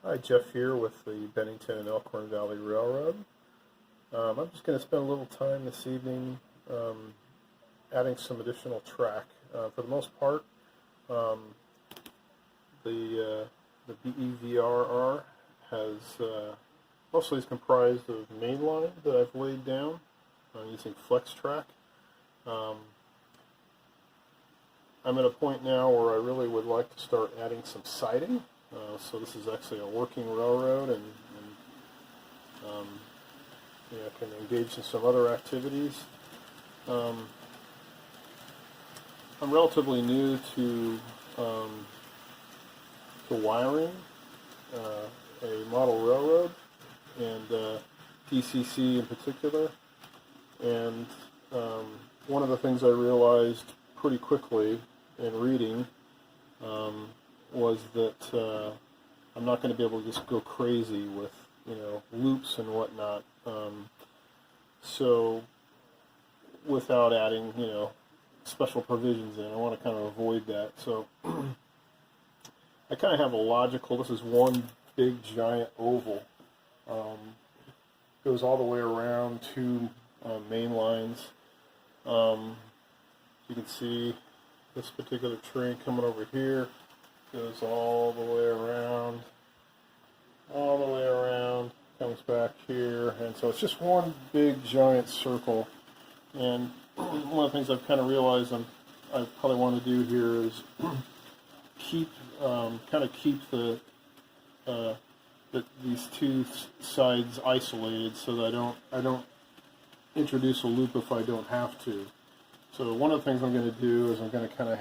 Hi, Jeff here with the Bennington and Elkhorn Valley Railroad. I'm just going to spend a little time this evening adding some additional track. For the most part, um, the BEVRR mostly is comprised of mainline that I've laid down using flex track. I'm at a point now where I really would like to start adding some siding. So this is actually a working railroad, and I can engage in some other activities. I'm relatively new to wiring a model railroad, and DCC in particular. And one of the things I realized pretty quickly in reading was that I'm not going to be able to just go crazy with loops and whatnot. So without adding special provisions in, I want to kind of avoid that. So I kind of have a logical. This is one big giant oval. Goes all the way around two main lines. You can see this particular train coming over here. Goes all the way around, comes back here, and so it's just one big giant circle. And one of the things I've kind of realized I probably want to do here is keep these two sides isolated, so that I don't introduce a loop if I don't have to. So one of the things I'm going to do is I'm going to kind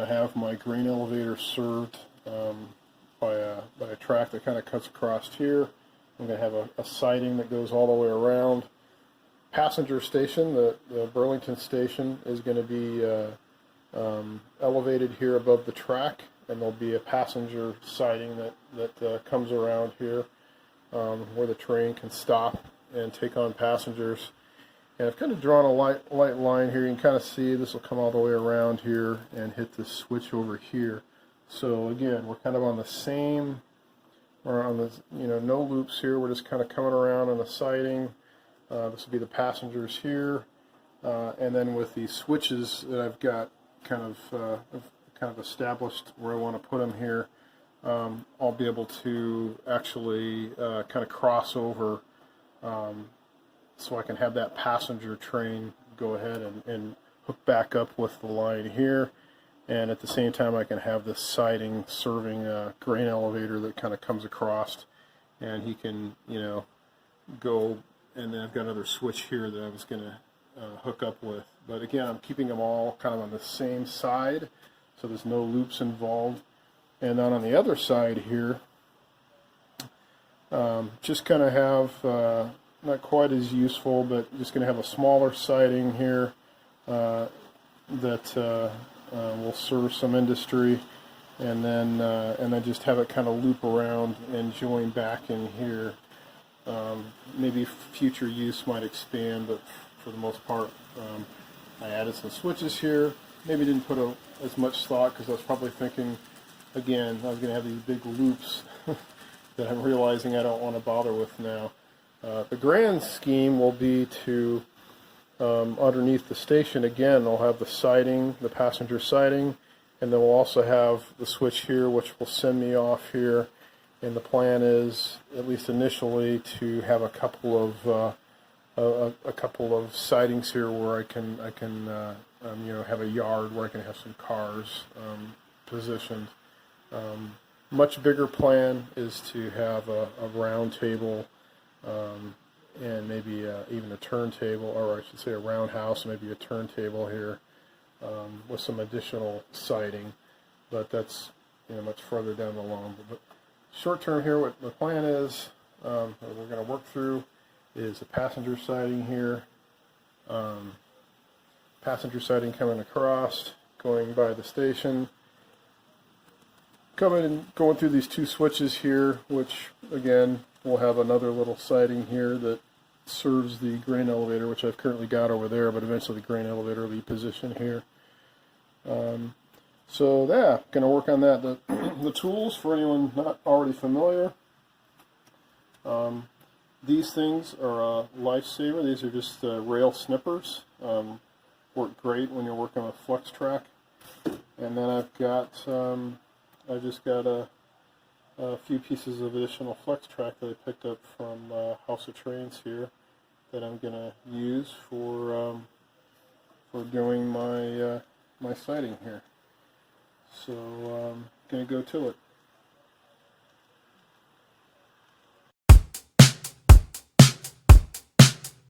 of have my grain elevator served by a track that kind of cuts across here. I'm going to have a siding that goes all the way around. Passenger station, the Burlington station, is going to be elevated here above the track, and there'll be a passenger siding that comes around here where the train can stop and take on passengers. And I've kind of drawn a light line here. You can kind of see this will come all the way around here and hit this switch over here. So again, we're kind of on the same, we're on the, no loops here. We're just kind of coming around on the siding. This will be the passengers here. And then with these switches that I've got kind of established where I want to put them here, I'll be able to actually kind of cross over so I can have that passenger train go ahead and hook back up with the line here, and at the same time I can have this siding serving a grain elevator that kind of comes across, and he can go, and then I've got another switch here that I was going to hook up with. But again, I'm keeping them all kind of on the same side, so there's no loops involved. And then on the other side here, just kind of have not quite as useful, but just going to have a smaller siding here that will serve some industry, and then just have it kind of loop around and join back in here. Maybe future use might expand, but for the most part, I added some switches here. Maybe didn't put as much thought because I was probably thinking, again, I was going to have these big loops that I'm realizing I don't want to bother with now. The grand scheme will be to, underneath the station, again, they'll have the siding, the passenger siding, and then we'll also have the switch here, which will send me off here. And the plan is, at least initially, to have a couple of sidings here where I can have a yard where I can have some cars positioned. Much bigger plan is to have a round table. And maybe even a turntable, or I should say a roundhouse, maybe a turntable here with some additional siding, but that's much further down the line. But short term here, what the plan is, what we're going to work through is a passenger siding here, passenger siding coming across, going by the station, going through these two switches here, which again we'll have another little siding here that serves the grain elevator, which I've currently got over there, but eventually the grain elevator will be positioned here. So yeah, gonna work on that. The tools, for anyone not already familiar, these things are a lifesaver. These are just rail snippers. Work great when you're working with flex track. And then I've got, I just got a few pieces of additional flex track that I picked up from House of Trains here that I'm gonna use for doing my my siding here. So I'm gonna go to it.